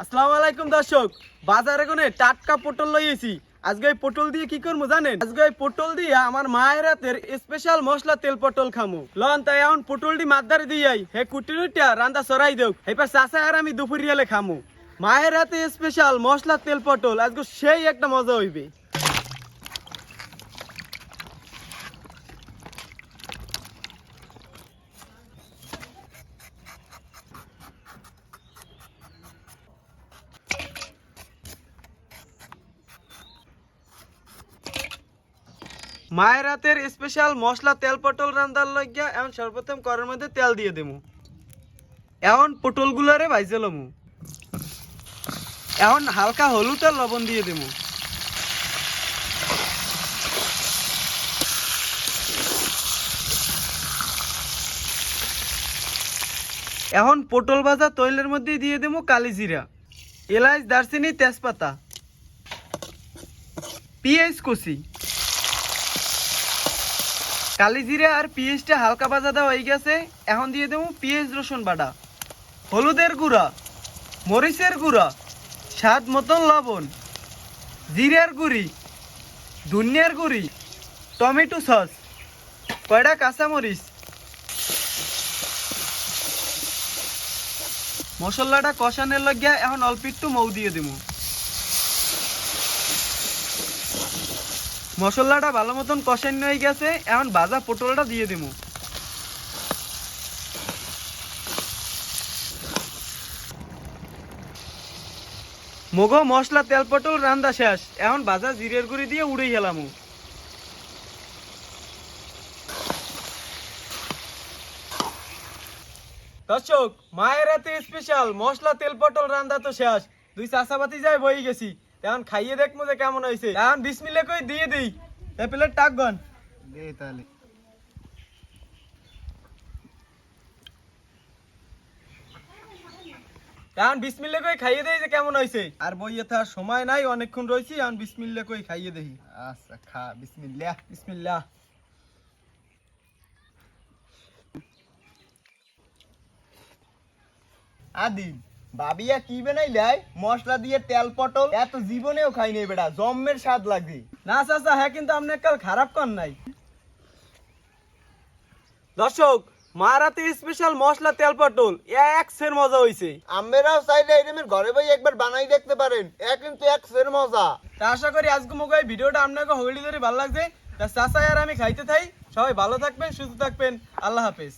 আসসালামু আলাইকুম দর্শক, বাজারে কোনে টাটকা পটল লইয়েছি। আজকে এই পটল দিয়ে কি করবো জানেন? আজকে এই পটল দিয়ে আমার মায়ের হাতের স্পেশাল মশলা তেল পটল খামু। লন তাই এখন পটলটি মাদ্দারে দিয়াই হে কুটিনুটিয়া রান্দা সরাই দেও, এবার চাচা আর আমি দুপুরিয়ালে খামু। মায়ের হাতে স্পেশাল মশলা তেল পটল আজকে সেই একটা মজা হইবে। মায়ের হাতের স্পেশাল মশলা তেল পটল রান্দার লাগিয়া এখন সর্বপ্রথম কড়াইয়ের মধ্যে তেল দিয়ে দেবো। এখন পটলগুলারে ভাইজে লমু। এখন হালকা হলুদ আর লবণ দিয়ে দেবো। এখন পটল ভাজা তৈলের মধ্যে দিয়ে দেবো কালি জিরা, এলাচ, দারচিনি, তেজপাতা, পেঁয়াজ কুচি। কালি জিরা আর পেঁয়াজটা হালকা ভাজা দেওয়া হয়ে গেছে। এখন দিয়ে দেবো পেঁয়াজ রসুন বাটা, হলুদের গুঁড়া, মরিচের গুঁড়া, স্বাদ মতন লবণ, জিরার গুঁড়ি, ধনিয়ার গুঁড়ি, টমেটো সস, কয়টা কাঁচামরিচ। মশলাটা কষানোর লাগিয়া এখন অল্প একটু মৌ দিয়ে দেবো। মশলাটা ভালো মতন কষানো হয়ে গেছে। এখন ভাজা পটলটা দিয়ে দেবো। মগো মশলা তেল পটল রান্দা শেষ। এখন ভাজা জিরের গুঁড়ি দিয়ে উড়ে গেলাম। দর্শক, মায়ের হাতে স্পেশাল মশলা তেল পটল রান্দা তো শেষ। দুই চাচাবাতি যায় বই গেছি। এখন খাইয়ে দেখবো যে কেমন হয়েছে। এখন বিসমিল্লাহ কই দিয়ে দিই। প্লেট টাকগন দে তাহলে। এখন বিসমিল্লাহ কই খাইয়ে দেই যে কেমন হয়েছে। আর বইয়ে থাকার সময় নাই, অনেকক্ষণ রয়েছি। এখন বিসমিল্লাহ কই খাইয়ে দেই। আচ্ছা খা, বিসমিল্লাহ। বিসমিল্লাহ। আদি ভাবিয়া কি বানাইলাই? মশলা দিয়ে তেল পটল এত জীবনেও খাই নাই বেটা, জম্মের স্বাদ লাগে। না চাচা, হ্যাঁ কিন্তু আপনি কাল খারাপ কর নাই। দর্শক, মার হাতে স্পেশাল মশলা তেল পটল এক সের মজা হইছে। আমরাও চাইলে এরমের ঘরে বই একবার বানাই দেখতে পারেন, এ কিন্তু এক সের মজা। তা আশা করি আজকে মোকাই ভিডিওটা আপনাকে হইলি ধরে ভালো লাগছে। তা চাচা আর আমি খাইতে থাই। সবাই ভালো থাকবেন, সুস্থ থাকবেন। আল্লাহ হাফেজ।